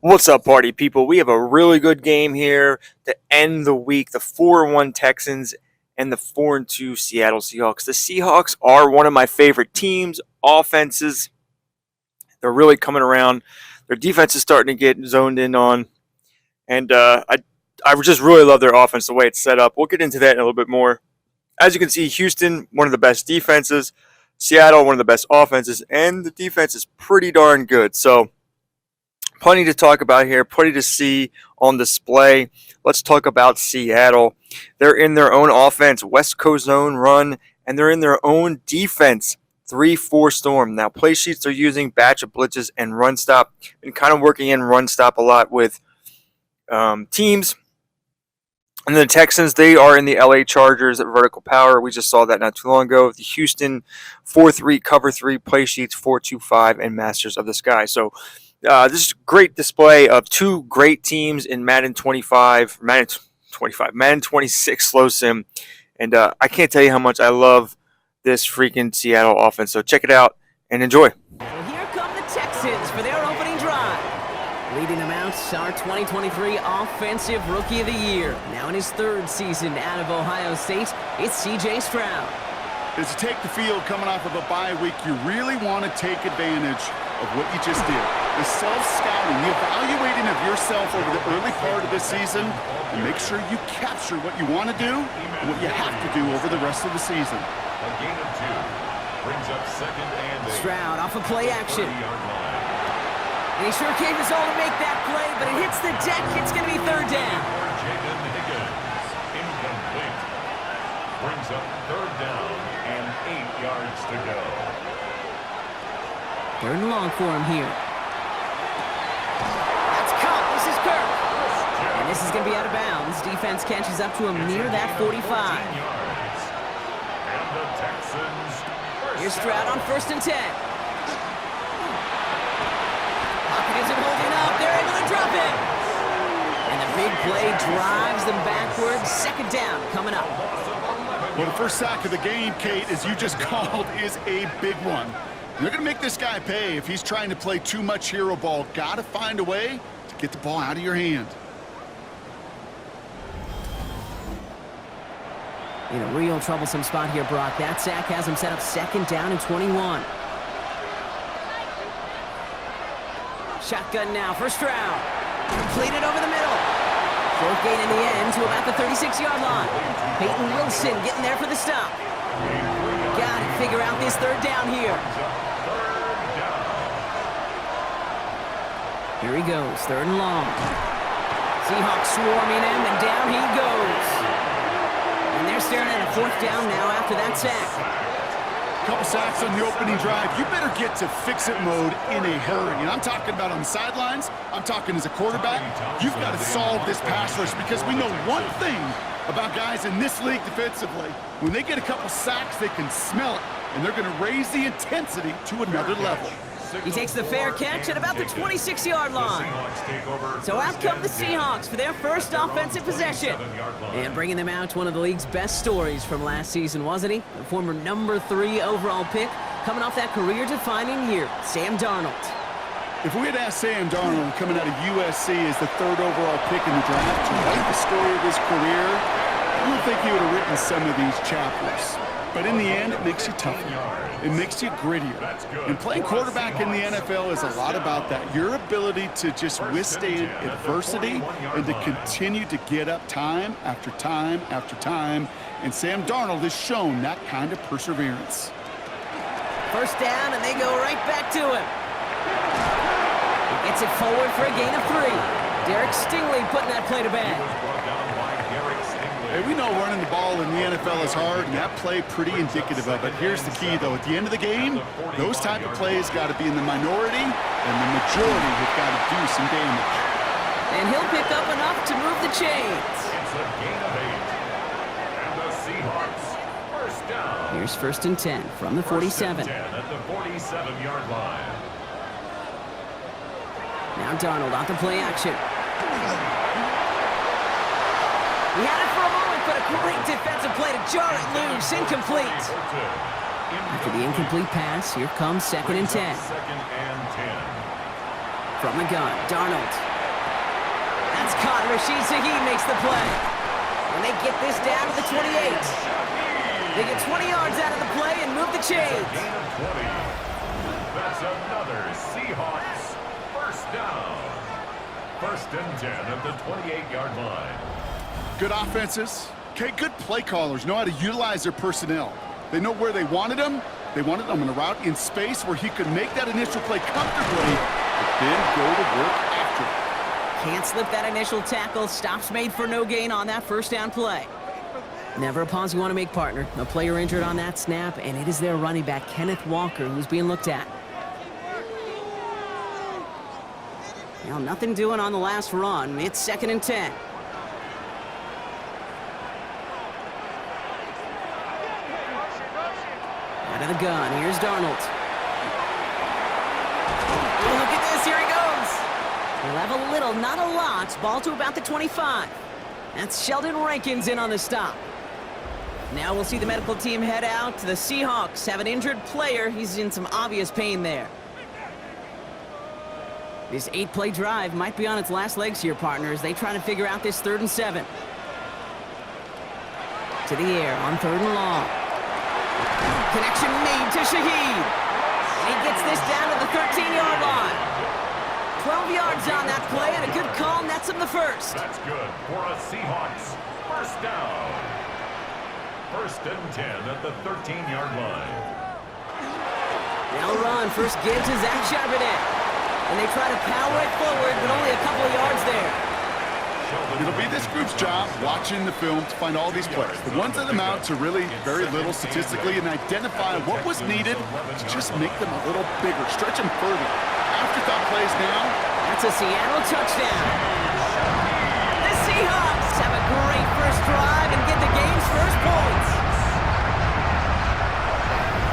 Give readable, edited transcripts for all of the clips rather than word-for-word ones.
What's up, party people? We have a really good game here to end the week. The 4-1 Texans and the 4-2 Seattle Seahawks. The Seahawks are one of my favorite teams. Offenses, they're really coming around. Their defense is starting to get zoned in on. And I just really love their offense, the way it's set up. We'll get into that in a little bit more. As you can see, Houston, one of the best defenses. Seattle, one of the best offenses. And the defense is pretty darn good. So, plenty to talk about here, plenty to see on display. Let's talk about Seattle. They're in their own offense, West Coast zone run, and they're in their own defense, 3-4 storm. Now, play sheets they're using batch of blitzes and run stop. Been kind of working in run stop a lot with teams. And the Texans, they are in the LA Chargers at vertical power. We just saw that not too long ago. The Houston 4-3, cover 3, play sheets 4-2-5, and Masters of the Sky. So, this is a great display of two great teams in Madden 26 slow sim. And I can't tell you how much I love this freaking Seattle offense. So check it out and enjoy. Well, here come the Texans for their opening drive. Leading them out, our 2023 Offensive Rookie of the Year. Now in his third season out of Ohio State, it's C.J. Stroud. As you take the field coming off of a bye week, you really want to take advantage of what you just did. The self-scouting, the evaluating of yourself over the early part of the season, and make sure you capture what you want to do and what you have to do over the rest of the season. A gain of 2 brings up second and Stroud off of play action. And he sure gave his all to make that play, but it hits the deck. It's going to be third down. Incomplete. Brings up third down and 8 yards to go. Third and long for him here. That's caught. This is Kirk. And this is going to be out of bounds. Defense catches up to him near that 45. And the Texans. Here's Stroud on 1st and 10. Pocket isn't holding up. They're able to drop it. And the big play drives them backwards. Second down coming up. Well, the first sack of the game, Kate, as you just called, is a big one. You're going to make this guy pay if he's trying to play too much hero ball. Got to find a way to get the ball out of your hand. In a real troublesome spot here, Brock. That sack has him set up second down and 21. Shotgun now for Stroud. Completed over the middle. Short gain in the end to about the 36-yard line. Peyton Wilson getting there for the stop. Got to figure out this third down here. Here he goes, third and long. Seahawks swarming him, and down he goes. And they're staring at a fourth down now after that sack. Couple sacks on the opening drive. You better get to fix-it mode in a hurry. And I'm talking about on the sidelines. I'm talking as a quarterback. You've got to solve this pass rush because we know one thing about guys in this league defensively. When they get a couple sacks, they can smell it, and they're going to raise the intensity to another level. He takes the fair catch at about the 26-yard line. So out come the Seahawks for their first offensive possession. And bringing them out, one of the league's best stories from last season, wasn't he? The former number 3 overall pick, coming off that career-defining year, Sam Darnold. If we had asked Sam Darnold coming out of USC as the 3rd overall pick in the draft to write the story of his career, I don't think he would have written some of these chapters. But in the end, it makes you tougher. It makes you grittier. And playing quarterback in the NFL is a lot about that. Your ability to just withstand adversity and to continue to get up time after time after time. And Sam Darnold has shown that kind of perseverance. First down, and they go right back to him. He gets it forward for a gain of 3. Derek Stingley putting that play to bed. Hey, we know running the ball in the NFL is hard, and that play pretty indicative of it. Here's the key, though. At the end of the game, those type of plays got to be in the minority, and the majority have got to do some damage. And he'll pick up enough to move the chains. It's a gain of 8. And the Seahawks, first down. Here's 1st and 10 from the 47. 10 at the 47-yard line. Now Darnold on the play action. He had it for a moment, but a great defensive play to jar it loose. Incomplete. After the incomplete pass, here comes 2nd and 10. Second and 10. From the gun, Darnold. That's caught. Rashid Shaheed makes the play. And they get this down to the 28. They get 20 yards out of the play and move the chains. Gain of 20. That's another Seahawks first down. First and 10 at the 28-yard line. Good offenses. Okay, good play callers know how to utilize their personnel. They know where they wanted them. They wanted them in a route in space where he could make that initial play comfortably, but then go to work after it. Can't slip that initial tackle. Stops made for no gain on that first down play. Never a pause you want to make, partner. A player injured on that snap, and it is their running back, Kenneth Walker, who's being looked at. Now, nothing doing on the last run. It's 2nd and 10. Out of the gun, here's Darnold. Oh, look at this, here he goes. He'll have a little, not a lot. Ball to about the 25. That's Sheldon Rankins in on the stop. Now we'll see the medical team head out. The Seahawks have an injured player. He's in some obvious pain there. This 8-play drive might be on its last legs here, partners. They try to figure out this 3rd and 7. To the air on 3rd and long. Connection made to Shaheed. And he gets this down to the 13-yard line. 12 yards on that play, and a good call nets him the first. That's good for a Seahawks first down. First and 10 at the 13-yard line. They'll run. First give to Zach Charbonnet. And they try to power it forward, but only a couple of yards there. It'll be this group's job watching the film to find all these plays. The ones that amount to really very little statistically and identify what was needed to just make them a little bigger, stretch them further. Afterthought plays now. That's a Seattle touchdown. The Seahawks have a great first drive and get the game's first points.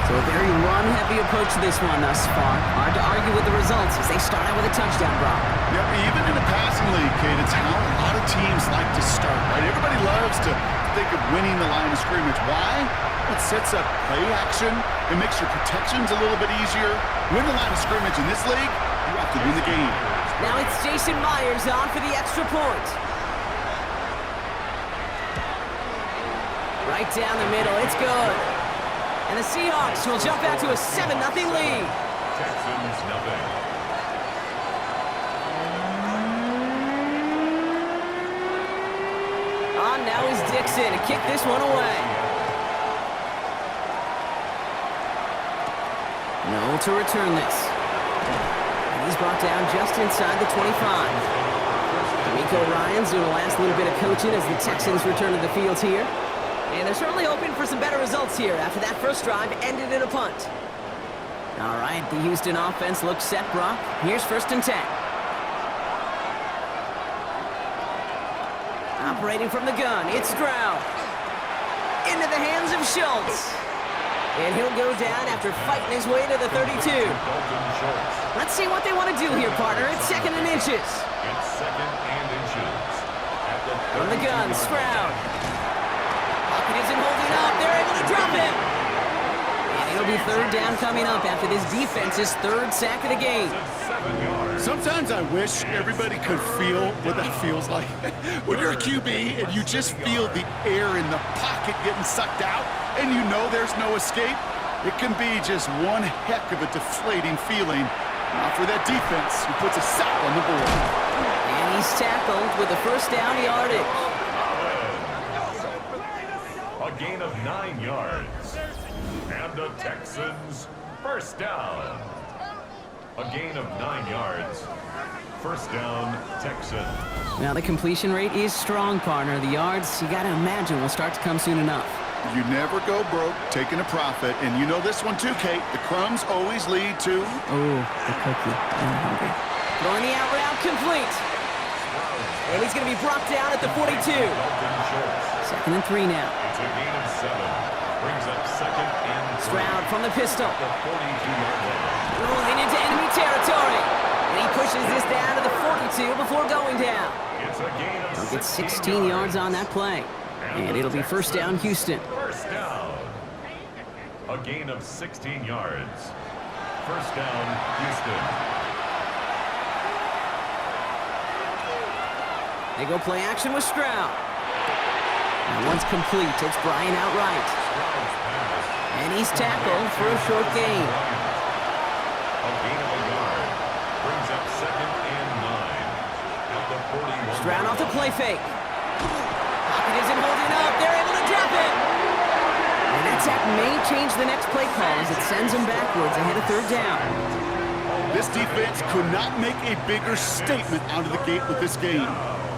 So a very run-heavy approach to this one thus far. Hard to argue with the results as they start out with a touchdown, Brock. Yep, even in a passing league, Kate, it's how a lot of teams like to start, right? Everybody loves to think of winning the line of scrimmage. Why? It sets up play action. It makes your protections a little bit easier. Win the line of scrimmage in this league, you have to win the game. Now it's Jason Myers on for the extra point. Right down the middle, it's good. And the Seahawks will jump out to a 7-0 lead. Texans nothing. On now is Dixon to kick this one away. No to return this. And he's brought down just inside the 25. D'Amico Ryans doing the last little bit of coaching as the Texans return to the field here. And they're certainly hoping for some better results here after that first drive ended in a punt. All right, the Houston offense looks set, Brock. Here's 1st and 10. Operating from the gun, it's Stroud. Into the hands of Schultz. And he'll go down after fighting his way to the 32. Let's see what they want to do here, partner. It's 2nd and inches. It's 2nd and inches. At the From the gun, Stroud. Pocket isn't holding up. They're able to drop him. And it'll be 3rd down coming up after this defense's 3rd sack of the game. 7 yards. Sometimes I wish everybody could feel what that feels like. When you're a QB and you just feel the air in the pocket getting sucked out and you know there's no escape, it can be just one heck of a deflating feeling. Not for that defense who puts a sack on the board. And he's tackled with the first down yardage. A gain of 9 yards. And the Texans first down. A gain of 9 yards. First down, Texans. Now the completion rate is strong, partner. The yards, you got to imagine, will start to come soon enough. You never go broke taking a profit, and you know this one too, Kate. The crumbs always lead to... Oh, the cookie. I'm hungry. Throwing the out route complete. And he's going to be brought down at the 42. 2nd and 3 now. It's a gain of 7. Brings up 2nd and 3. Stroud from the pistol. The 42-yard line. Rolling into enemy territory. And he pushes this down to the 42 before going down. It's a gain of He'll get 16 yards on that play. And it'll be first down, Houston. First down. A gain of 16 yards. First down, Houston. They go play action with Stroud. And once complete, it's Bryant outright. And he's tackled for a short gain. A gain of a yard. Brings up 2nd and 9. At the 41. Stroud off the play fake. Pocket isn't holding up. They're able to drop it. And that sack may change the next play call as it sends them backwards ahead of 3rd down. This defense could not make a bigger statement out of the gate with this game.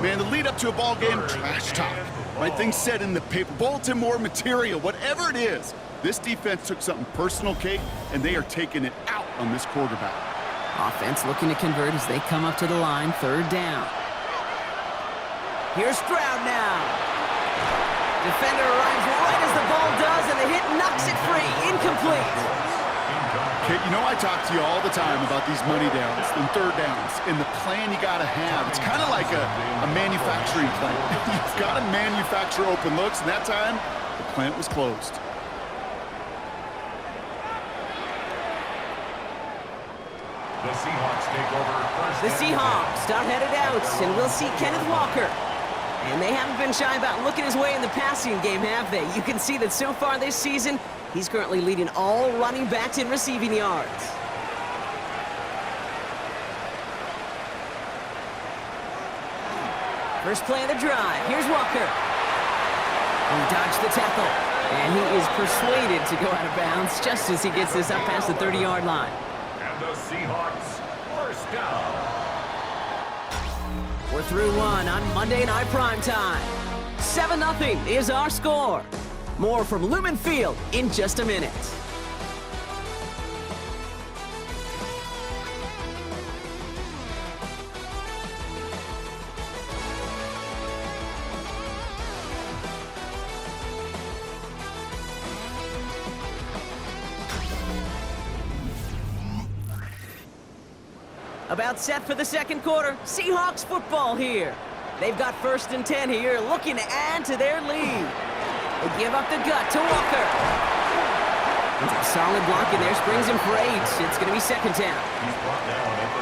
Man, the lead up to a ball game, trash talk. Right things said in the paper, bulletin board material, whatever it is. This defense took something personal, Kate, and they are taking it out on this quarterback. Offense looking to convert as they come up to the line, 3rd down. Here's Stroud now. Defender arrives right as the ball does, and the hit knocks it free. Incomplete. Kate, you know I talk to you all the time about these money downs and 3rd downs and the plan you got to have. It's kind of like a manufacturing plant. You've got to manufacture open looks, and that time, the plant was closed. The Seahawks take over first. The Seahawks are headed out, and we'll see Kenneth Walker. And they haven't been shy about looking his way in the passing game, have they? You can see that so far this season, he's currently leading all running backs in receiving yards. First play of the drive. Here's Walker. He dodged the tackle, and he is persuaded to go out of bounds just as he gets this up past the 30-yard line. And the Seahawks first down. We're through one on Monday Night Primetime. 7-0 is our score. More from Lumen Field in just a minute. About set for the 2nd quarter. Seahawks football here. They've got 1st and 10 here, looking to add to their lead. They give up the gut to Walker. It's a solid block in there, springs him for 8. It's going to be 2nd down.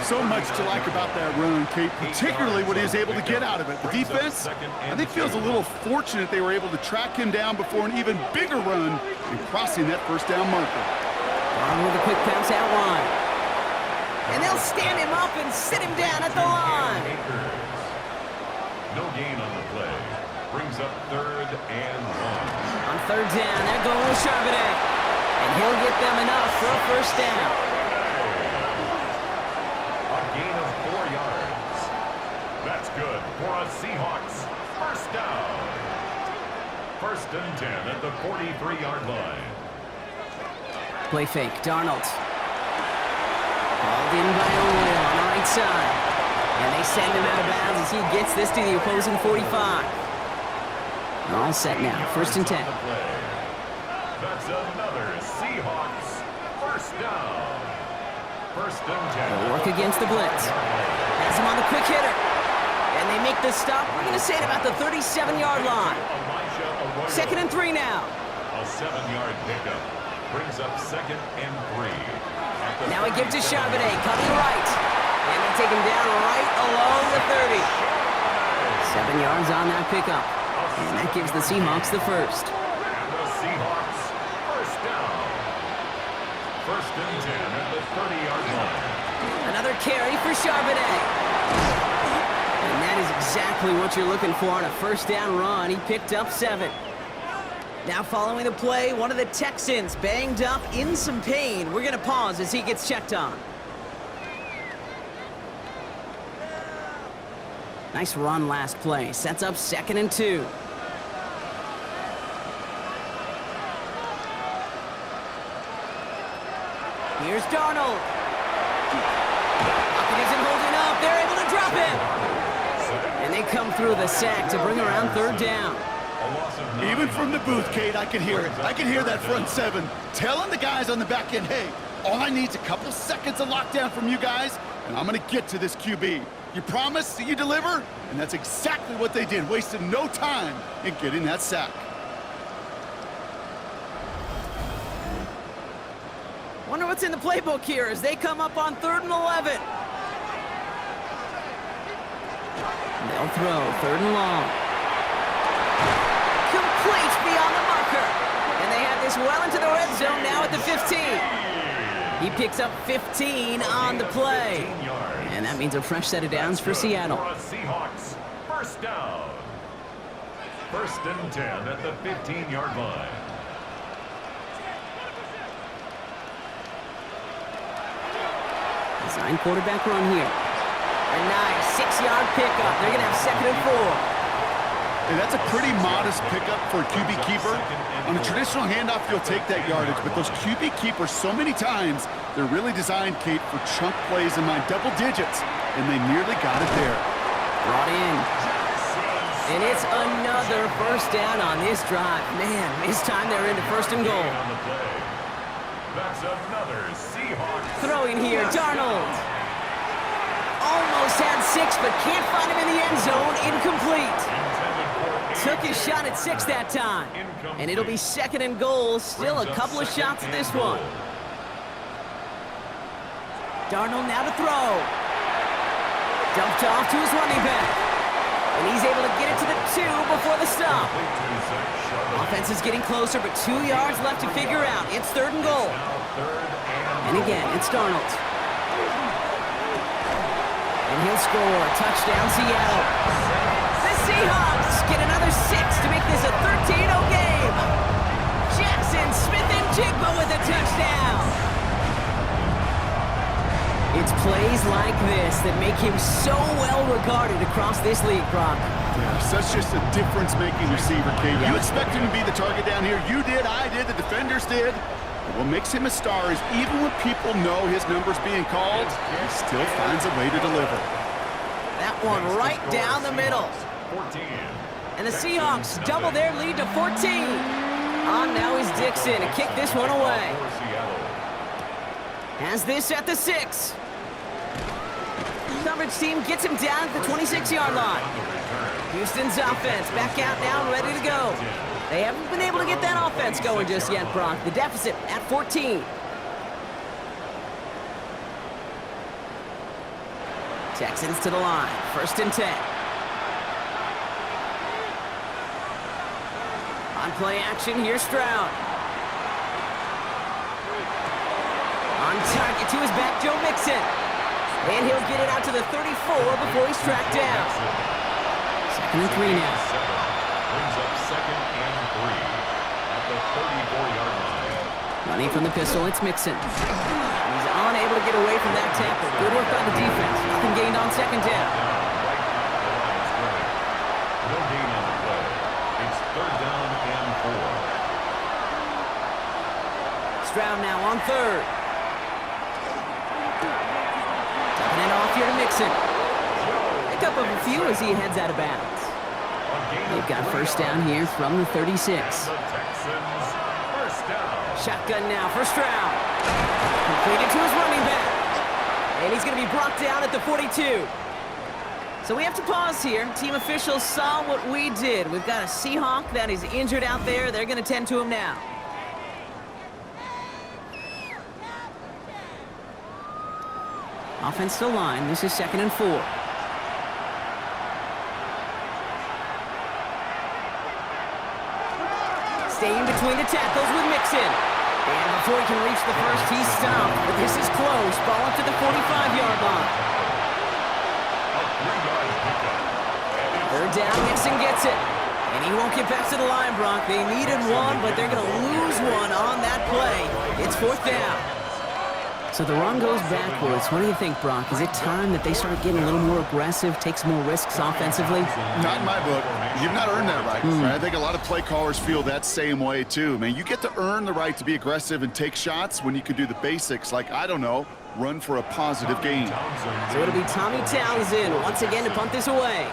So much to like about that run, Kate, particularly what he was able to get out of it. The defense, I think, feels a little fortunate they were able to track him down before an even bigger run and crossing that 1st down marker. On with a quick pass out wide. And they'll stand him up and sit him down at the line. No gain on the play. Brings up 3rd and 1. On 3rd down, they're going with Charbonnet. And he'll get them enough for a 1st down. A gain of 4 yards. That's good for a Seahawks 1st down. 1st and 10 at the 43-yard line. Play fake, Darnold. Called in by O'Neal on the right side. And they send him out of bounds as he gets this to the opposing 45. All set now, 1st and 10. That's another Seahawks 1st down. 1st and 10. They'll work against the blitz. Has him on the quick hitter. And they make the stop. We're going to say it about the 37-yard line. 2nd and 3 now. A 7-yard pickup. Brings up 2nd and 3. Now he gives to Charbonnet, coming right. And they take him down right along the 30. 7 yards on that pickup. And that gives the Seahawks the 1st. And the Seahawks 1st down. 1st and 10 at the 30-yard line. Another carry for Charbonnet. And that is exactly what you're looking for on a 1st down run. He picked up 7. Now following the play, one of the Texans banged up in some pain. We're going to pause as he gets checked on. Nice run last play. Sets up 2nd and 2. Here's Darnold. Pocket isn't holding up. They're able to drop him. And they come through the sack to bring around 3rd down. Even from the booth, Kate, I can hear it. I can hear that front 7 telling the guys on the back end, hey, all I need is a couple seconds of lockdown from you guys, and I'm going to get to this QB. You promise that you deliver? And that's exactly what they did, wasted no time in getting that sack. Wonder what's in the playbook here as they come up on 3rd and 11. They'll throw, 3rd and long. Complete beyond the marker. And they have this well into the red zone now at the 15. He picks up 15 on the play. And that means a fresh set of downs for Seattle. Seahawks, 1st down. 1st and 10 at the 15-yard line. Design quarterback run here. A nice 6-yard pickup. They're going to have 2nd and 4. Hey, that's a pretty modest pickup for a QB keeper. On a traditional handoff, you'll take that yardage, but those QB keepers, so many times, they're really designed, Kate, for chunk plays in my double digits, and they nearly got it there. Brought in. And it's another 1st down on this drive. Man, this time they're into 1st and goal. That's another Seahawks. Throwing here, Darnold. Almost had 6, but can't find him in the end zone. Incomplete. Took his shot at 6 that time. And it'll be 2nd and goal. Still a couple of shots at this one. Darnold now to throw. Dumped off to his running back. And he's able to get it to the 2 before the stop. Offense is getting closer, but 2 yards left to figure out. It's 3rd and goal. And again, it's Darnold. And he'll score. Touchdown, Seattle. The Seahawks get another 6 to make this a 13-0 game. Jackson, Smith, and Jigba with a touchdown. It's plays like this that make him so well regarded across this league, Brock. Yeah, such just a difference-making receiver, Kate. You expect him to be the target down here. You did, I did, the defenders did. But what makes him a star is even when people know his number's being called, he still finds a way to deliver. That one right down the middle. And the Seahawks double their lead to 14. On now is Dixon to kick this one away. Has this at the 6. Coverage team gets him down at the 26-yard line. Houston's offense back out now and ready to go. They haven't been able to get that offense going just yet, Brock. The deficit at 14. Texans to the line. 1st and 10. On play action, here's Stroud. On target to his back, Joe Mixon. And he'll get it out to the 34 before he's tracked down. 2nd and 3 now. Brings up 2nd and 3 at the 34-yard line. Running from the pistol, it's Mixon. He's unable to get away from that tackle. Good work by the defense. Nothing gained on 2nd down. No gain on the play. It's 3rd down and 4. Stroud now on 3rd. Tucking it off here to Mixon. Pick up of a few as he heads out of bounds. They've got 1st down here from the 36. The Texans, 1st down. Shotgun now for Stroud. Completed to his running back. And he's going to be brought down at the 42. So we have to pause here. Team officials saw what we did. We've got a Seahawk that is injured out there. They're going to tend to him now. Offense to line. This is 2nd and 4. Staying between the tackles with Mixon. And before he can reach the 1st, he's stopped. But this is close. Ball up to the 45-yard line. 3rd down, Mixon gets it. And he won't get back to the line, Brock. They needed one, but they're going to lose one on that play. It's 4th down. So the run goes backwards. What do you think, Brock? Is it time that they start getting a little more aggressive, take some more risks offensively? Not in my book. You've not earned that right. I think a lot of play callers feel that same way, too. Man, you get to earn the right to be aggressive and take shots when you can do the basics, like, I don't know, run for a positive gain. So it'll be Tommy Townsend once again to punt this away.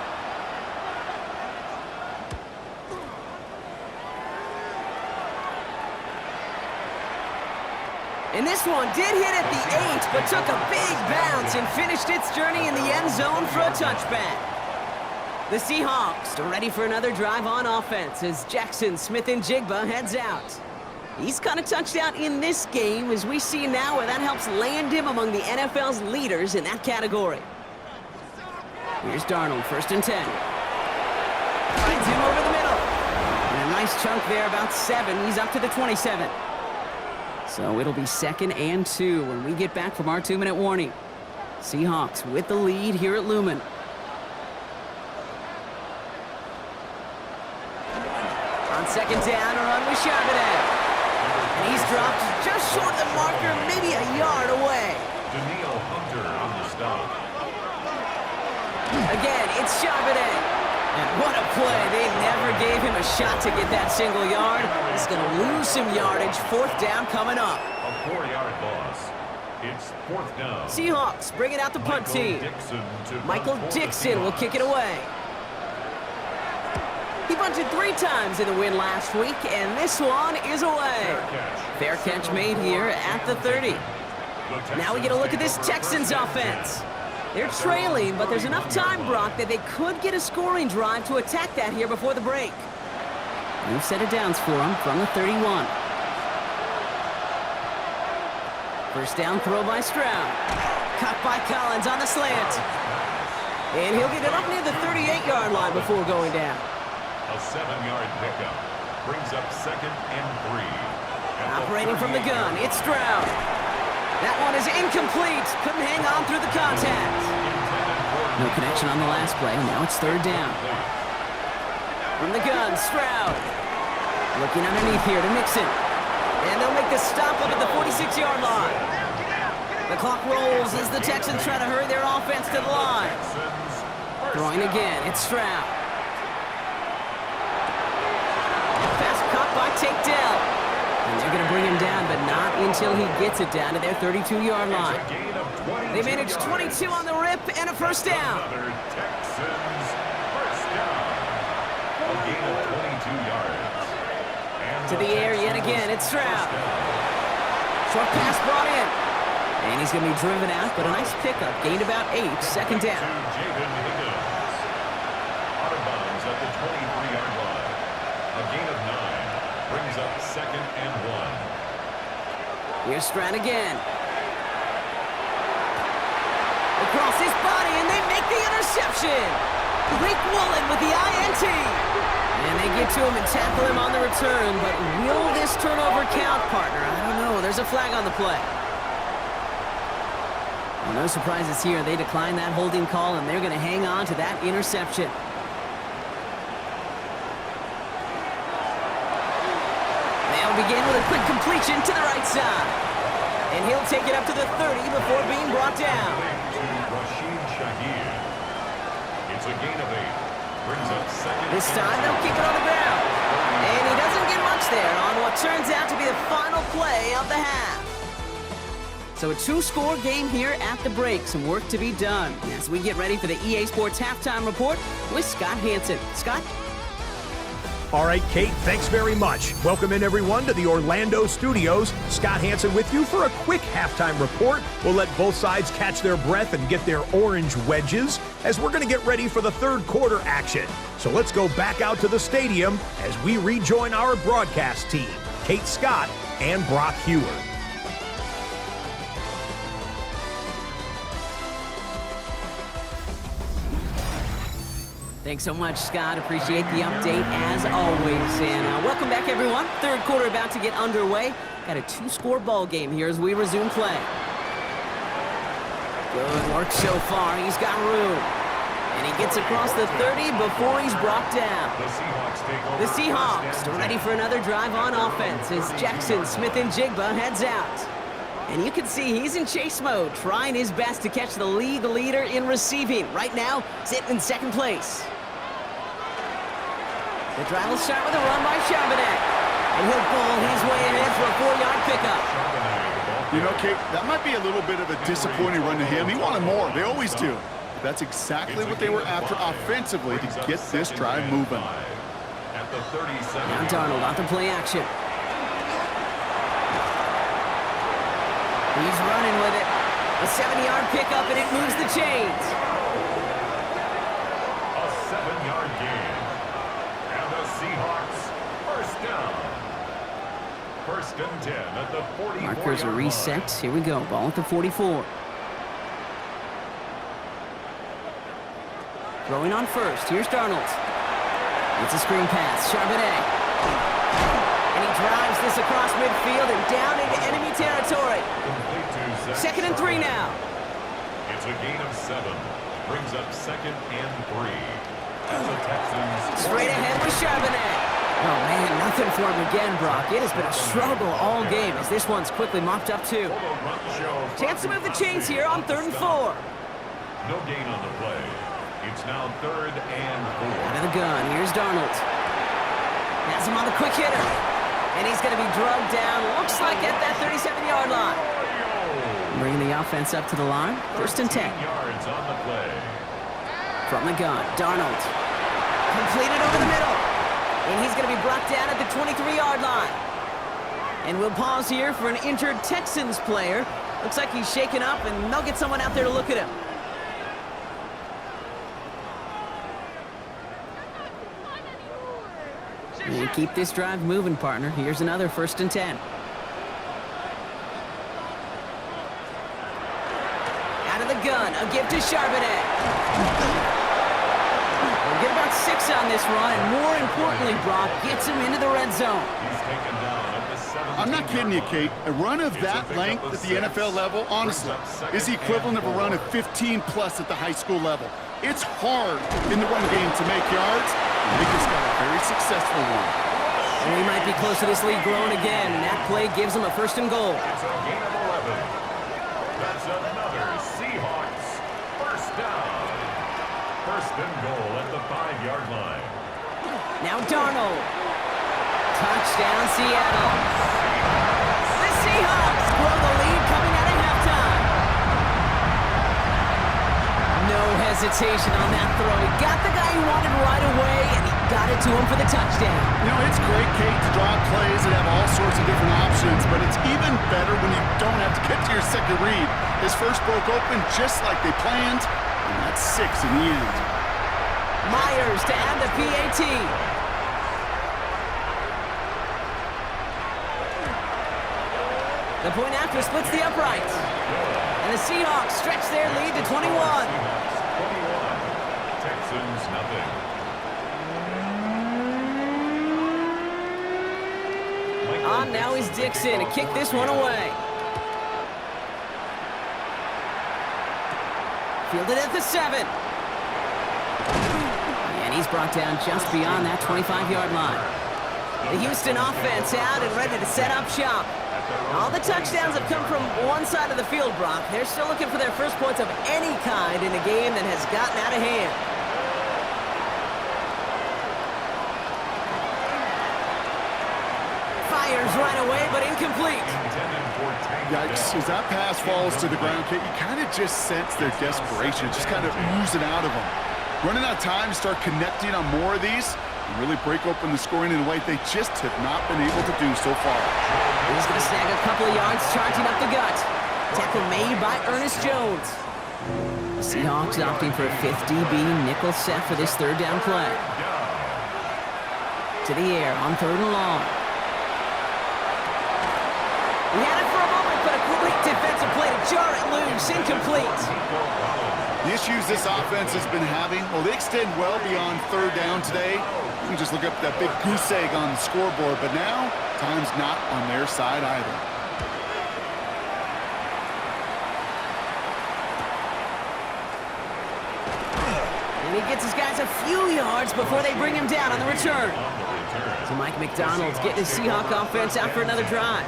And this one did hit at the 8, but took a big bounce and finished its journey in the end zone for a touchback. The Seahawks are ready for another drive on offense as Jackson, Smith, and Jigba heads out. He's kind of touched out in this game, as we see now where that helps land him among the NFL's leaders in that category. Here's Darnold, 1st and 10. Finds him over the middle. And a nice chunk there, about 7. He's up to the 27. So it'll be 2nd and 2 when we get back from our 2-minute warning. Seahawks with the lead here at Lumen. On 2nd down, a run with Charbonnet. And he's dropped just short of the marker, maybe a yard away. Daniil Hunter on the stop. Again, it's Charbonnet. And what a play. They never gave him a shot to get that single yard. He's going to lose some yardage. 4th down coming up. A 4-yard loss. It's 4th down. Seahawks bring it out the punt team. Michael Dixon will kick it away. He bunted 3 times in the win last week, and this one is away. Fair catch made here at the 30. Now we get a look at this Texans offense. They're trailing, but there's enough time, Brock, that they could get a scoring drive to attack that here before the break. New set of downs for them from the 31. 1st down throw by Stroud. Caught by Collins on the slant. And he'll get it up near the 38-yard line before going down. A 7-yard pickup brings up 2nd and 3. Operating from the gun, it's Stroud. That one is incomplete. Couldn't hang on through the contact. No connection on the last play. Now it's 3rd down. From the gun, Stroud. Looking underneath here to Mixon. And they'll make the stop up at the 46-yard line. The clock rolls as the Texans try to hurry their offense to the line. Throwing again, it's Stroud. Pass caught by Tate Dell. And they're going to bring him down, but not until he gets it down to their 32-yard line. They managed 22 on the rip and a 1st down. Another Texans 1st down. A gain of 22 yards. And To the air yet again, it's Stroud. Short pass brought in. And he's going to be driven out, but a nice pickup. Gained about 8, 2nd down. Jaden Higgins. Out of bounds at the 23-yard line. A gain of 9. Brings up 2nd and 1. Here's Stroud again. Across his body, and they make the interception. Rick Woolen with the INT. And they get to him and tackle him on the return, but will this turnover count, partner? I don't know. There's a flag on the play. Well, no surprises here. They decline that holding call, and they're going to hang on to that interception. Begin with a quick completion to the right side. And he'll take it up to the 30 before being brought down. Rashid Shaheed. It's a gain of 8. Brings up 2nd. This time they'll kick it on the ground. And he doesn't get much there on what turns out to be the final play of the half. So a 2-score game here at the break. Some work to be done as we get ready for the EA Sports Halftime Report with Scott Hansen. Scott? All right, Kate, thanks very much. Welcome in, everyone, to the Orlando studios. Scott Hansen with you for a quick halftime report. We'll let both sides catch their breath and get their orange wedges as we're going to get ready for the 3rd quarter action. So let's go back out to the stadium as we rejoin our broadcast team, Kate Scott and Brock Hewer. Thanks so much, Scott. Appreciate the update as always. And welcome back, everyone. 3rd quarter about to get underway. Got a 2-score ball game here as we resume play. Good work so far. He's got room. And he gets across the 30 before he's brought down. The Seahawks are ready for another drive on offense as Jackson, Smith, and Jigba heads out. And you can see he's in chase mode, trying his best to catch the league leader in receiving. Right now, sitting in 2nd place. The drive will start with a run by Charbonnet. And he'll pull his way ahead for a 4-yard pickup. You know, Kate, that might be a little bit of a disappointing run to him. He wanted more. They always do. But that's exactly what they were after offensively to get this drive moving. Now Darnold off the play action. He's running with it. A 7-yard pickup, and it moves the chains. A 7-yard gain. And the Seahawks 1st down. 1st and 10 at the 44-yard line. Markers are reset. Here we go. Ball at the 44. Throwing on first. Here's Darnold. It's a screen pass. Charbonnet. And he drives this across midfield and down into enemy territory. Complete to Zach 2nd and 3 Charbonnet. now. It's a gain of 7. Brings up 2nd and 3. As the Texans Straight ahead with Charbonnet. Oh, man, nothing for him again, Brock. It has been a struggle all game as this one's quickly mopped up, too. Chance to move the chains here on 3rd and 4. No gain on the play. It's now 3rd and 4. Out of the gun, here's Darnold. Has him on the quick hitter. And he's going to be drugged down, looks like at that 37-yard line. Bringing the offense up to the line. 1st and 10. Yards on the play. From the gun, Darnold. Completed over the middle. And he's going to be brought down at the 23-yard line. And we'll pause here for an injured Texans player. Looks like he's shaken up, and they'll get someone out there to look at him. And keep this drive moving, partner. Here's another 1st and 10. Out of the gun, a give to Charbonnet. We'll get about 6 on this run, and more importantly, Brock gets him into the red zone. He's taken down at the 17. I'm not kidding you, Kate. A run of that length at the NFL level, honestly, is the equivalent of a run of 15-plus at the high school level. It's hard in the run game to make yards, and they just got a very successful one. And we might be close to this lead growing again, and that play gives them a 1st and goal. It's a gain of 11. That's another Seahawks 1st down. 1st and goal at the 5-yard line. Now Darnold. Touchdown, Seattle. The Seahawks grow the lead coming out of halftime. No hesitation on that throw. He got the guy he wanted right away, and he got it to him for the touchdown. You know, it's great, Kate, to draw plays and have all sorts of different options, but it's even better when you don't have to get to your second read. His first broke open just like they planned, and that's 6 in the end. Myers to add the PAT. The point after splits the uprights. And the Seahawks stretch their lead to 21. Seahawks 21. Texans nothing. On now is Dixon to kick this one away. Fielded at the 7. And he's brought down just beyond that 25-yard line. The Houston offense out and ready to set up shop. All the touchdowns have come from one side of the field, Brock. They're still looking for their first points of any kind in a game that has gotten out of hand. Fires right away, but incomplete. Yikes, as that pass falls to the ground, Kate, you kind of just sense their desperation, just kind of oozing out of them. Running out of time to start connecting on more of these and really break open the scoring in a way they just have not been able to do so far. He's going to snag a couple of yards, charging up the gut. Tackle made by Ernest Jones. The Seahawks opting for a 5th DB nickel set for this 3rd down play. To the air on 3rd and long. He had it for a moment, but a great defensive play to jar it loose, incomplete. The issues this offense has been having, well, they extend well beyond 3rd down today. You can just look up that big goose egg on the scoreboard, but now, time's not on their side either. And he gets his guys a few yards before they bring him down on the return. So Mike McDonald's getting his Seahawk offense out for another drive.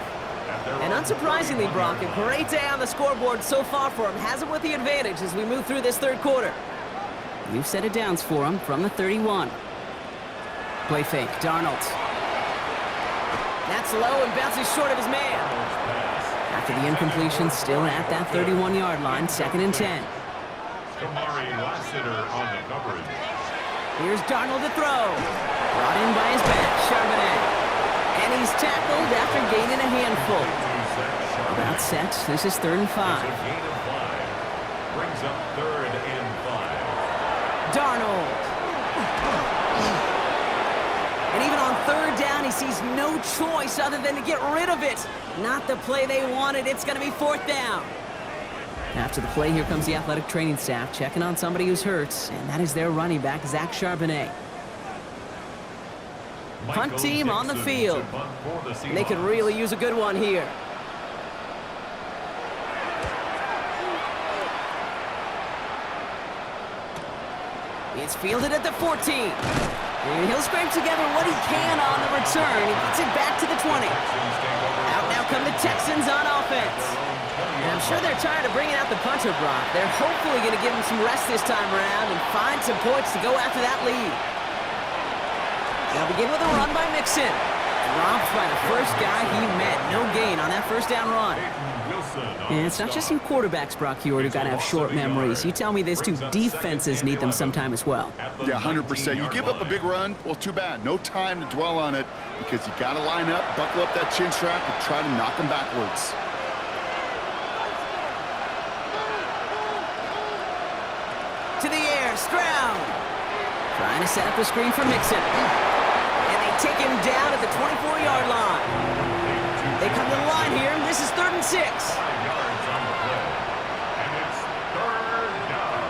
And unsurprisingly, Brock, a great day on the scoreboard so far for him. Has him with the advantage as we move through this 3rd quarter. We've set it downs for him from the 31. Play fake, Darnold. That's low and bounces short of his man. After the incompletion, still at that 31-yard line, 2nd and 10. Kamari Lassiter on the coverage. Here's Darnold to throw. Brought in by his back, Charbonnet. And he's tackled after gaining a handful. About set. This is 3rd and 5. It's a gain of 5. Brings up 3rd and 5. Darnold. And even on 3rd down, he sees no choice other than to get rid of it. Not the play they wanted. It's going to be 4th down. After the play, here comes the athletic training staff checking on somebody who's hurt, and that is their running back, Zach Charbonnet. Punt team on the field. And they could really use a good one here. It's fielded at the 14. And he'll scrape together what he can on the return. He gets it back to the 20. Out now come the Texans on offense. And I'm sure they're tired of bringing out the punter, Brock. They're hopefully going to give him some rest this time around and find some points to go after that lead. They'll begin with a run by Mixon. Dropped by the first guy he met. No gain on that first down run. And it's not just you quarterbacks, Brock Huard, who got to have short memories. You tell me these two defenses need them sometime as well. Yeah, 100%. You give up a big run, well, too bad. No time to dwell on it because you got to line up, buckle up that chin strap, and try to knock them backwards. To the air, Stroud. Trying to set up a screen for Mixon. And they take him down at the 24-yard line. They come to the line here. This is 3rd and 6. 5 yards on the play. And it's 3rd down.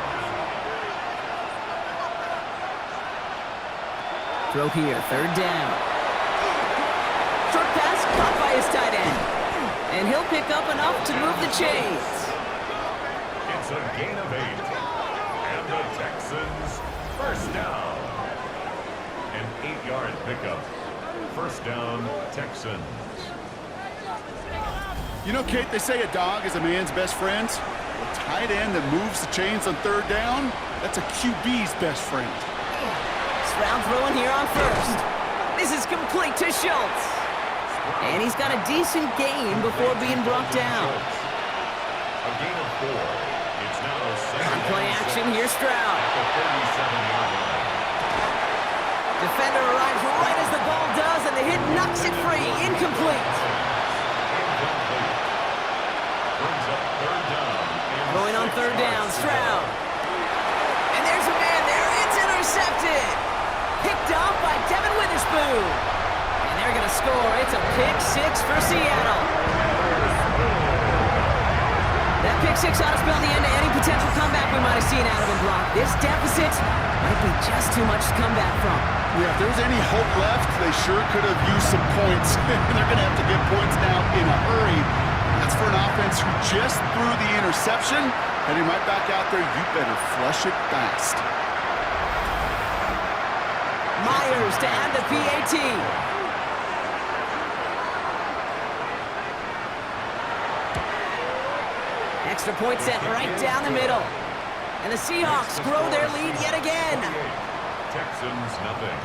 Throw here, 3rd down. Short pass caught by his tight end. And he'll pick up enough to move the chains. It's a gain of 8. And the Texans, 1st down. An 8-yard pickup. 1st down, Texans. You know, Kate, they say a dog is a man's best friend. A tight end that moves the chains on 3rd down, that's a QB's best friend. Stroud throwing here on 1st. This is complete to Schultz. And he's got a decent gain before being brought down. A gain of 4. It's now 2nd On play action, here's Stroud. at the 37-yard line. Defender arrives right as the ball does, and the hit knocks it free. Incomplete. Brings up 3rd down. Going on 3rd down, Stroud. And there's a man there. It's intercepted. Picked off by Devin Witherspoon. And they're going to score. It's a pick 6 for Seattle. That pick 6 ought to spell the end to any potential comeback we might have seen out of him, Brock. This deficit might be just too much to come back from. Yeah, if there was any hope left, they sure could have used some points. They're going to have to get points now in a hurry. That's for an offense who just threw the interception. Heading right back out there, you better flush it fast. Myers to add the PAT. Extra point set right down the middle. And the Seahawks grow their lead yet again. Texans, nothing.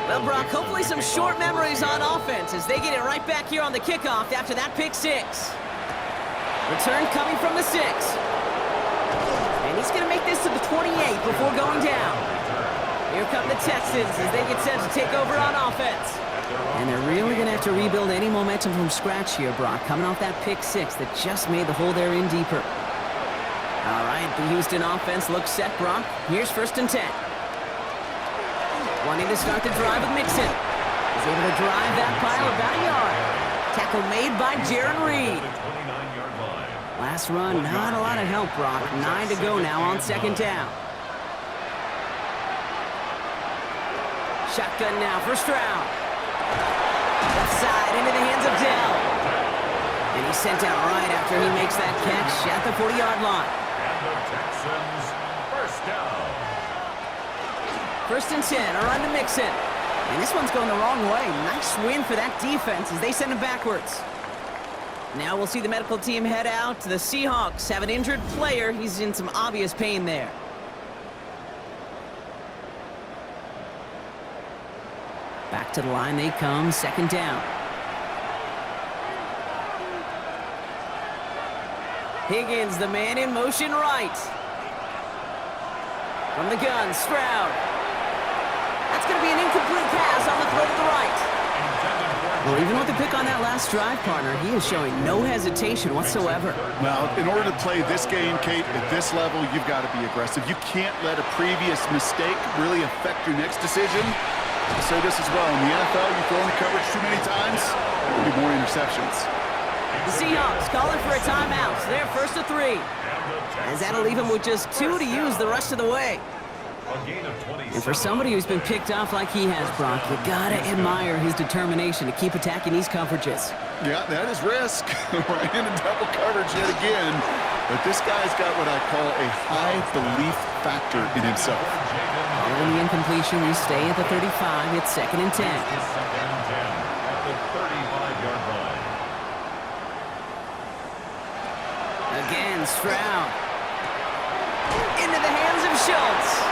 Well, Brock, hopefully some short memories on offense as they get it right back here on the kickoff after that pick 6. Return coming from the 6. And he's going to make this to the 28 before going down. Here come the Texans as they get set to take over on offense. And they're really going to have to rebuild any momentum from scratch here, Brock, coming off that pick 6 that just made the hole there in deeper. All right, the Houston offense looks set, Brock. Here's 1st and 10. Wanting to start the drive with Mixon. He's able to drive that pile about a yard. Tackle made by Jaron Reed. Last run, not a lot of help, Brock. 9 to go now on 2nd down. Shotgun now for Stroud. Left side into the hands of Dell. And he's sent out right after he makes that catch at the 40-yard line. And the Texans, 1st down. 1st and 10, a run to Mixon. And this one's going the wrong way. Nice win for that defense as they send him backwards. Now we'll see the medical team head out. The Seahawks have an injured player. He's in some obvious pain there. Back to the line they come, 2nd down. Higgins, the man in motion right. From the gun, Stroud. That's going to be an incomplete pass on the throw to the right. Well, even with the pick on that last drive, partner, he is showing no hesitation whatsoever. Well, in order to play this game, Kate, at this level, you've got to be aggressive. You can't let a previous mistake really affect your next decision. I'll say this as well. In the NFL, you throw in the coverage too many times, there'll be more interceptions. The Seahawks calling for a timeout. So they're first to 3. As that'll leave them with just 2 to use the rest of the way. And for somebody who's been picked off like he has, Brock, you gotta admire his determination to keep attacking these coverages. Yeah, that is risk. We're in a double coverage yet again. But this guy's got what I call a high belief factor in himself. Following the incompletion, we stay at the 35. It's 2nd and 10. At the 35-yard line. Again, Stroud. Into the hands of Schultz.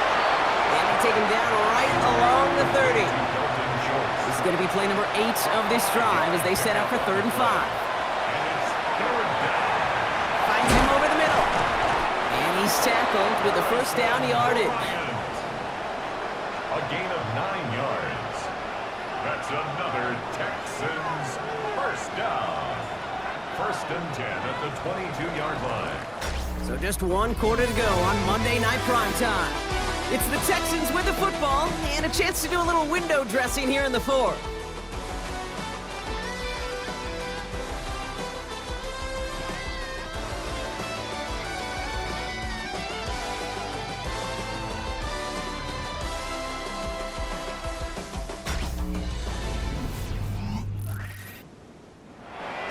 And taken down right along the 30. This is going to be play number 8 of this drive as they set up for 3rd and 5. Finds him over the middle. And he's tackled with the first down yardage. A gain of 9 yards. That's another Texans first down. 1st and 10 at the 22-yard line. So just 1 quarter to go on Monday Night Primetime. It's the Texans with the football and a chance to do a little window dressing here in the 4th.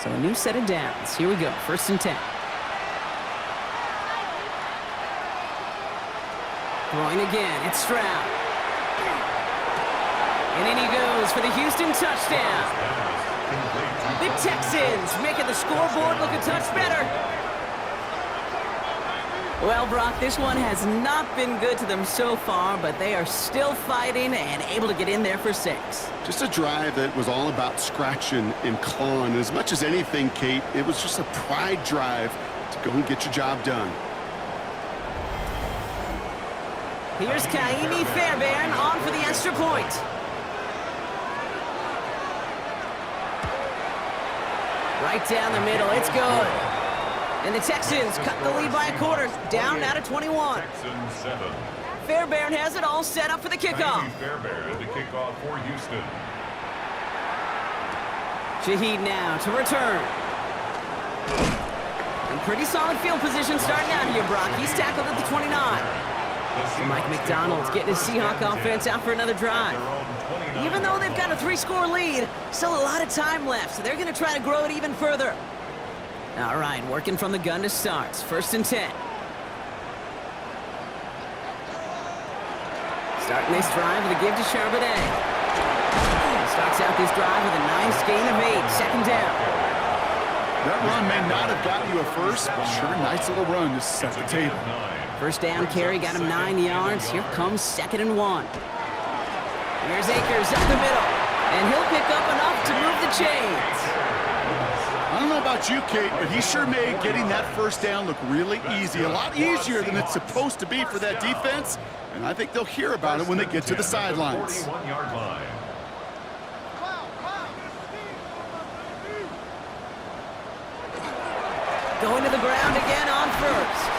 So a new set of downs. Here we go, 1st and 10. Throwing again, it's Stroud. And in he goes for the Houston touchdown. The Texans making the scoreboard look a touch better. Well, Brock, this one has not been good to them so far, but they are still fighting and able to get in there for 6. Just a drive that was all about scratching and clawing. As much as anything, Kate, it was just a pride drive to go and get your job done. Here's Kaimi Fairbairn on for the extra point. Right down the middle, it's good. And the Texans cut the lead by a quarter, down now to 21. Texans 7. Fairbairn has it all set up for the kickoff. Fairbairn, the kickoff for Houston. Shaheed now to return. And pretty solid field position starting out here, Brock. He's tackled at the 29. Mike McDonald's getting his Seahawk offense out for another drive. Even though they've got a 3-score lead, still a lot of time left, so they're going to try to grow it even further. All right, working from the gun to start. 1st and 10. Starting this drive with a give to Charbonnet. Starts out this drive with a nice gain of 8. 2nd down. That run may not have gotten you a first, but sure, nice little run to set the table. First down carry got him 9 yards. Here comes 2nd and 1. Here's Akers up the middle, and he'll pick up enough to move the chains. I don't know about you, Kate, but he sure made getting that first down look really easy. A lot easier than it's supposed to be for that defense, and I think they'll hear about it when they get to the sidelines. 41-yard line. Going to the ground again on first.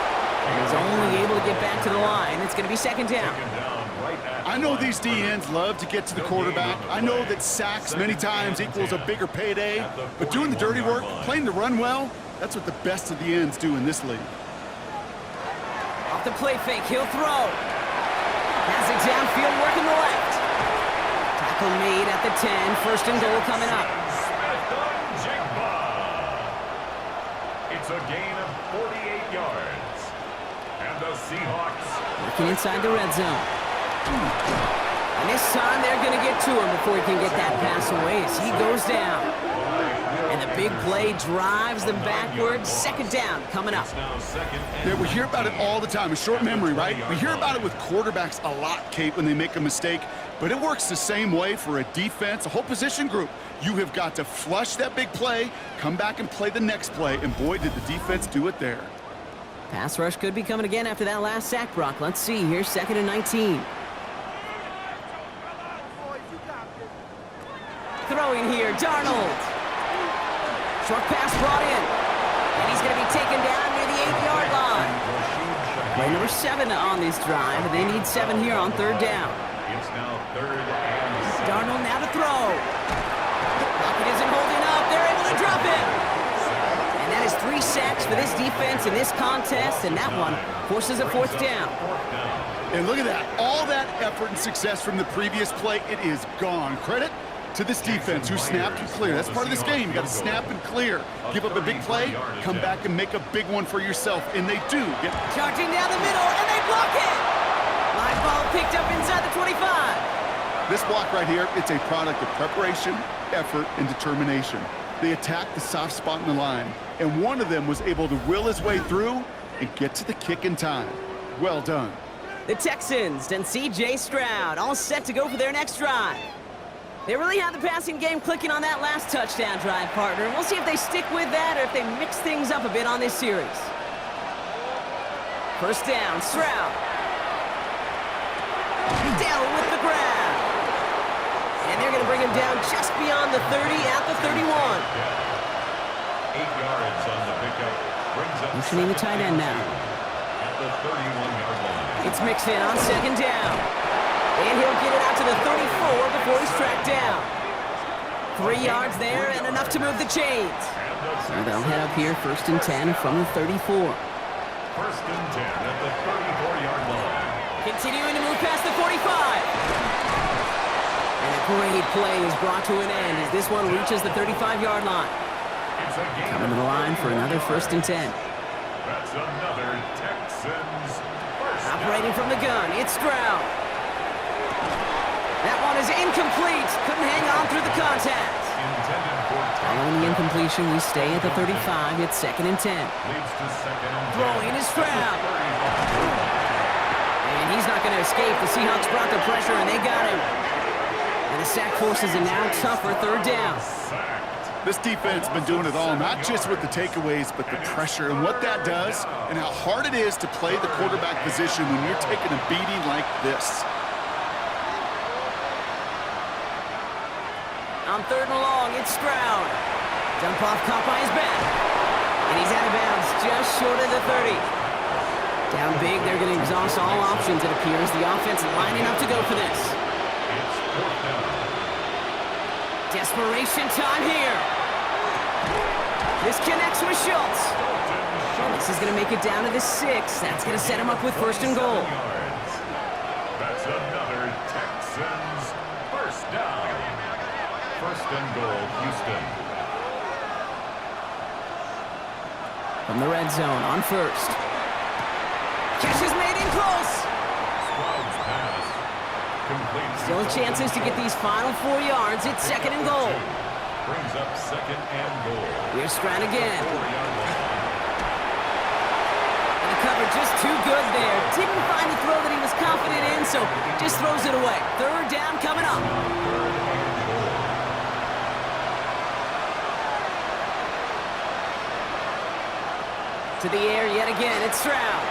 And he's only able to get back to the line. It's going to be 2nd down. I know these DNs love to get to the quarterback. I know that sacks many times equals a bigger payday, but doing the dirty work, playing the run well, that's what the best of the ends do in this league. Off the play fake, he'll throw. Has it downfield, working the left. Tackle made at the 10. 1st and goal coming up. It's a gain of 48 yards. And the Seahawks working inside the red zone. And this time they're going to get to him before he can get that pass away as he goes down. And the big play drives them backwards. 2nd down coming up. Yeah, we hear about it all the time. A short memory, right? We hear about it with quarterbacks a lot, Kate, when they make a mistake. But it works the same way for a defense, a whole position group. You have got to flush that big play, come back and play the next play, and boy, did the defense do it there. Pass rush could be coming again after that last sack, Brock. Let's see. Here's 2nd and 19. Throwing here, Darnold. Short pass brought in. And he's going to be taken down near the 8-yard line. Play number 7 on this drive. They need 7 here on 3rd down. It's now 3rd and 7. Darnold now to throw. Pocket isn't holding up. They're able to drop it. And that is 3 sacks for this defense in this contest, and that one forces a 4th down. And look at that. All that effort and success from the previous play, it is gone. Credit to this defense who snapped and cleared. That's part of this game. You got to snap and clear. Give up a big play, come back and make a big one for yourself. And they do. Charging down the middle, and they block it. Live ball picked up inside the 25. This block right here, it's a product of preparation, effort, and determination. They attacked the soft spot in the line, and one of them was able to will his way through and get to the kick in time. Well done. The Texans and C.J. Stroud all set to go for their next drive. They really had the passing game clicking on that last touchdown drive, partner. We'll see if they stick with that or if they mix things up a bit on this series. First down, Stroud. Dell with the grab. And they're going to bring him down just beyond the 30 at the 31. 8 yards on the pickup. Brings up Motioning the tight end now. at the 31-yard line. It's mixed in on 2nd down. And he'll get it out to the 34 before he's tracked down. 3 yards there and enough to move the chains. So they'll head up here 1st and 10 from the 34. 1st and 10 at the 34-yard line. Continuing to move past the 45. And a great play is brought to an end as this one reaches the 35-yard line. It's a game Coming to the line for another 1st and 10. That's another Texans first down. Operating from the gun, it's Stroud. That one is incomplete. Couldn't hang on through the contact. Intended for Following the incompletion, we stay at the 35. It's 2nd and 10. leads to 2nd and 10. Throwing is Stroud. And he's not going to escape. The Seahawks brought the pressure, and they got him. And the sack forces a now tougher 3rd down. This defense has been doing it all, not just with the takeaways, but the pressure and what that does and how hard it is to play the quarterback position when you're taking a beating like this. On 3rd and long, it's Stroud. Dump off caught by his back. And he's out of bounds just short of the 30. Down big, they're going to exhaust all options, it appears. The offense lining up to go for this. Desperation time here. This connects with Schultz. And this is going to make it down to the 6. That's going to set him up with 1st and goal. That's another Texans first down. 1st and goal, Houston. From the red zone on 1st. Catch is made in close. Stroud's pass. Complete. Still chances to get these final 4 yards. It's 2nd and goal. Brings up 2nd and goal. Here's Stroud again. 4-yard line. And the cover just too good there. Didn't find a throw that he was confident in, so just throws it away. 3rd down coming up. To the air yet again, it's Stroud.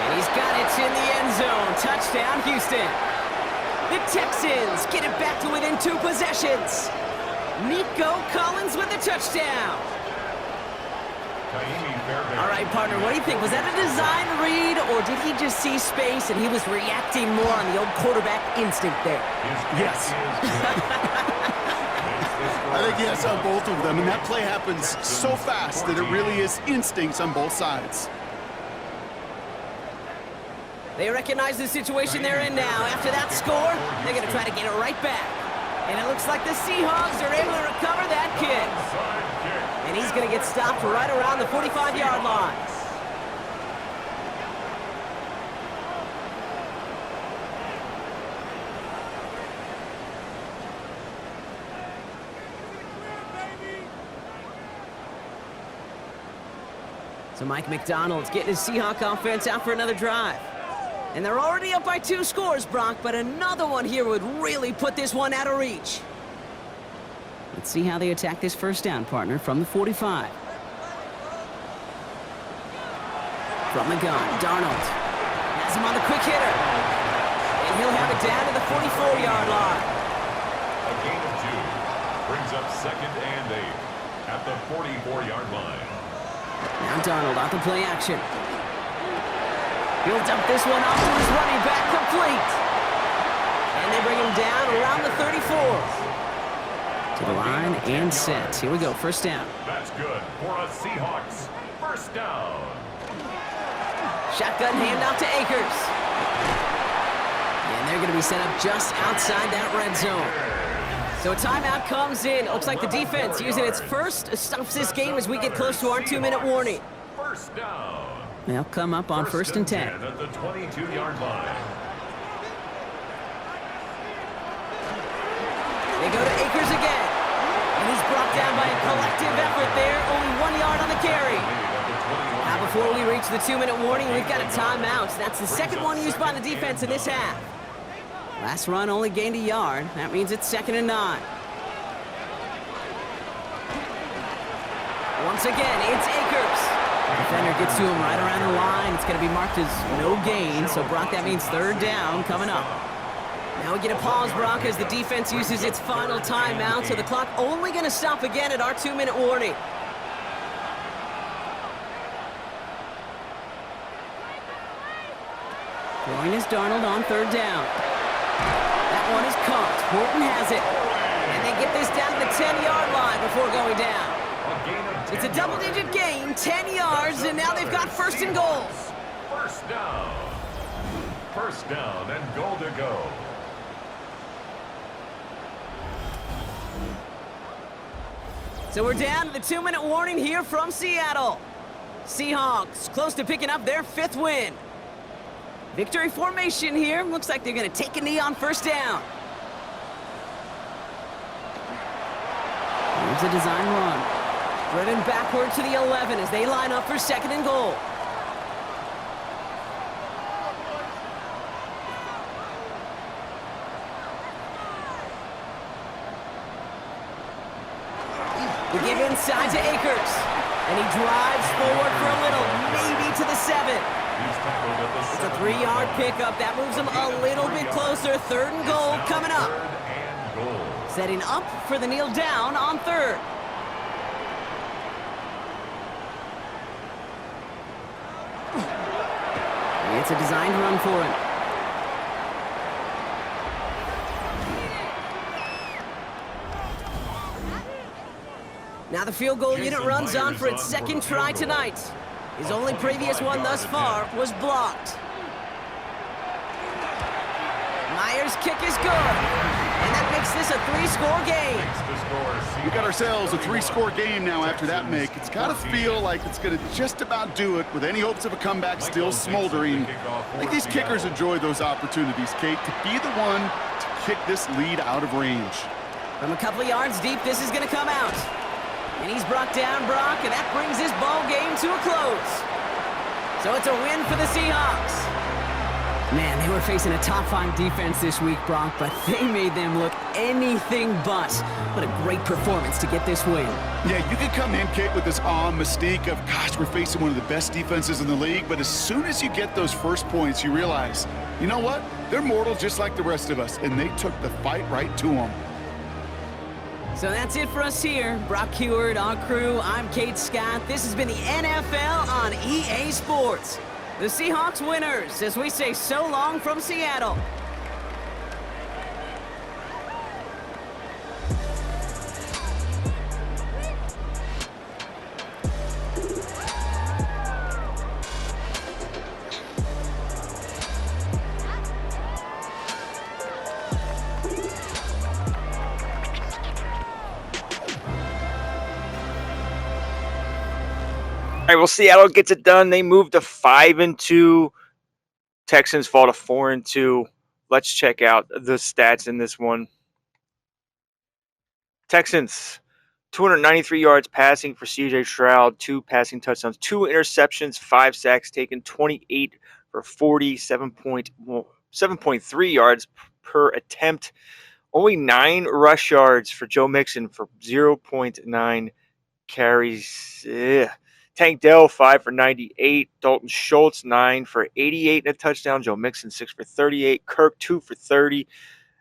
And he's got it in the end zone. Touchdown, Houston. The Texans get it back to within 2 possessions. Nico Collins with the touchdown. All right, partner, what do you think? Was that a design read, or did he just see space and he was reacting more on the old quarterback instinct there? Yes. I think yes on both of them, and that play happens so fast that it really is instincts on both sides. They recognize the situation they're in now. After that score, they're going to try to get it right back. And it looks like the Seahawks are able to recover that kick. And he's going to get stopped right around the 45-yard line. So Mike McDonald's getting his Seahawk offense out for another drive. And they're already up by 2 scores, Brock, but another one here would really put this one out of reach. Let's see how they attack this first down, partner, from the 45. From the gun, Darnold has him on the quick hitter. And he'll have it down to the 44-yard line. A gain of 2. Brings up 2nd and 8 at the 44-yard line. Now Darnold off the play action. He'll dump this one off to his running back, complete. And And they bring him down around the 34. To the line and set. Here we go, first down. That's good for a Seahawks first down. Shotgun handoff to Akers. And they're going to be set up just outside that red zone. So a timeout comes in. Looks like the defense using its first stops this game as we get close to our 2-minute warning. First down. They'll come up on first and 10. At the 22-yard line. They go to Akers again. And he's brought down by a collective effort there. Only 1 yard on the carry. Now before we reach the 2-minute warning, we've got a timeout. That's the second one used by the defense in this half. Last run only gained a yard. That means it's 2nd and 9. Once again, it's Akers. Defender gets to him right around the line. It's going to be marked as no gain. So, Brock, that means 3rd down coming up. Now we get a pause, Brock, as the defense uses its final timeout. So the clock only going to stop again at our 2-minute warning. Throwing is Darnold on 3rd down. That one is caught. Horton has it. And they get this down to the 10-yard line before going down. It's a double-digit gain, 10 yards, and now they've got 1st and goal. First down. First down and goal to go. So we're down to the 2-minute warning here from Seattle. Seahawks close to picking up their 5th win. Victory formation here. Looks like they're going to take a knee on 1st down. Here's a design run. Driven backward to the 11 as they line up for 2nd and goal. We give inside to Akers. And he drives forward for a little, maybe to the 7. It's a 3-yard pickup. That moves him a little bit closer. 3rd and goal coming up. Setting up for the kneel down on 3rd. It's a designed run for him. Now the field goal unit runs on for its 2nd try tonight. His only previous one thus far was blocked. Myers' kick is good. And that makes this a 3-score game. We got ourselves a 3-score game now after that make. It's got to feel like it's going to just about do it with any hopes of a comeback still smoldering. I think these kickers enjoy those opportunities, Kate, to be the one to kick this lead out of range. From a couple of yards deep, this is going to come out. And he's brought down, Brock, and that brings this ball game to a close. So it's a win for the Seahawks. Man, they were facing a top-5 defense this week, Brock, but they made them look anything but. What a great performance to get this win. Yeah, you could come in, Kate, with this awe and mystique of, gosh, we're facing one of the best defenses in the league, but as soon as you get those first points, you realize, you know what? They're mortal just like the rest of us, and they took the fight right to them. So that's it for us here. Brock Heward, our crew, I'm Kate Scott. This has been the NFL on EA Sports. The Seahawks winners, as we say so long from Seattle. All right, well, Seattle gets it done. They move to 5-2. Texans fall to 4-2. Let's check out the stats in this one. Texans, 293 yards passing for C.J. Stroud, 2 passing touchdowns, 2 interceptions, 5 sacks taken, 28 for 40, 7.3 yards per attempt. Only 9 rush yards for Joe Mixon for 0.9 carries. Tank Dell, 5 for 98. Dalton Schultz, 9 for 88 and a touchdown. Joe Mixon, 6 for 38. Kirk, 2 for 30.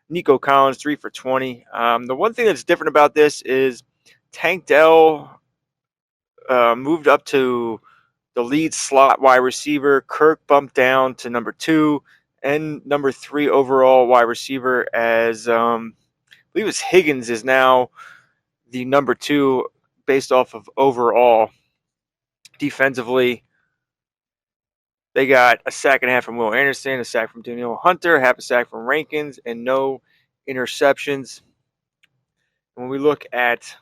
Nico Collins, 3 for 20. The one thing that's different about this is Tank Dell moved up to the lead slot wide receiver. Kirk bumped down to number 2. and number 3 overall wide receiver, as I believe it's Higgins is now the number 2 based off of overall. Defensively, they got a sack and a half from Will Anderson, a sack from Daniel Hunter, half a sack from Rankins, and no interceptions. When we look at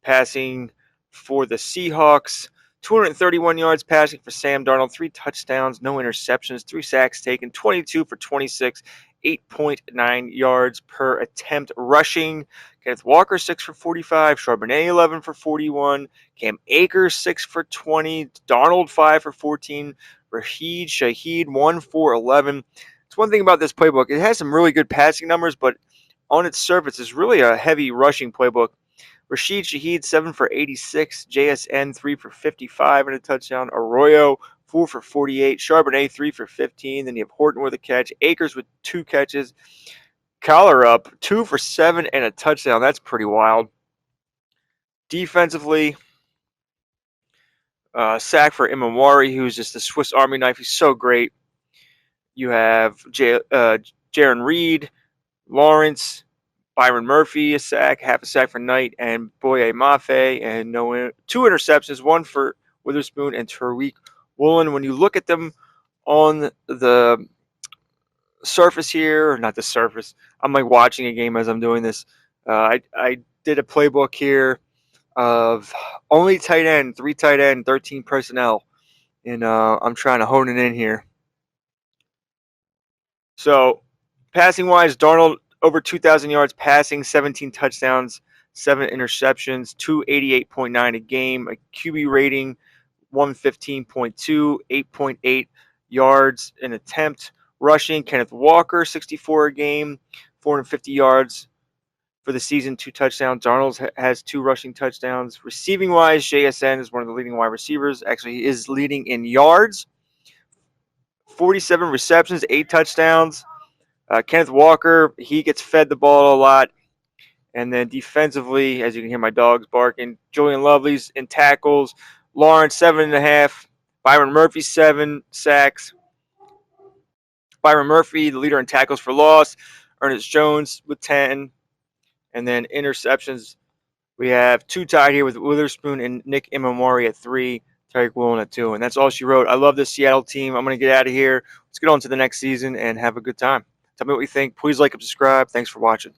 passing for the Seahawks, 231 yards passing for Sam Darnold, 3 touchdowns, no interceptions, 3 sacks taken, 22 for 26, 8.9 yards per attempt rushing. Kenneth Walker, 6 for 45, Charbonnet, 11 for 41, Cam Akers, 6 for 20, Darnold, 5 for 14, Rashid Shaheed, 1 for 11. It's one thing about this playbook. It has some really good passing numbers, but on its surface, it's really a heavy rushing playbook. Rashid Shaheed, 7 for 86. JSN, 3 for 55 and a touchdown. Arroyo, 4 for 48. Charbonnet, 3 for 15. Then you have Horton with a catch. Akers with 2 catches. Collar up, 2 for 7 and a touchdown. That's pretty wild. Defensively, sack for Imamwari, who's just a Swiss Army knife. He's so great. You have Jaron Reed, Lawrence, Byron Murphy, a sack, half a sack for Knight, and Boye Mafe, and 2 interceptions, 1 for Witherspoon and Tariq Woolen. When you look at them on the surface here, or not the surface, I'm like watching a game as I'm doing this. I did a playbook here of only tight end, 3 tight end, 13 personnel, and I'm trying to hone it in here. So, passing wise, Darnold over 2,000 yards passing, 17 touchdowns, 7 interceptions, 288.9 a game, a QB rating 115.2, 8.8 yards an attempt. Rushing, Kenneth Walker, 64 a game, 450 yards for the season, 2 touchdowns. Darnold has 2 rushing touchdowns. Receiving wise, JSN is one of the leading wide receivers. Actually, he is leading in yards. 47 receptions, 8 touchdowns. Kenneth Walker, he gets fed the ball a lot. And then defensively, as you can hear my dogs barking, Julian Lovely's in tackles. Lawrence, 7.5. Byron Murphy, 7 sacks. Byron Murphy, the leader in tackles for loss. Ernest Jones with 10. And then interceptions, we have 2 tied here with Witherspoon and Nick Imamori at 3. Tariq Woolen at 2. And that's all she wrote. I love this Seattle team. I'm going to get out of here. Let's get on to the next season and have a good time. Tell me what you think. Please like and subscribe. Thanks for watching.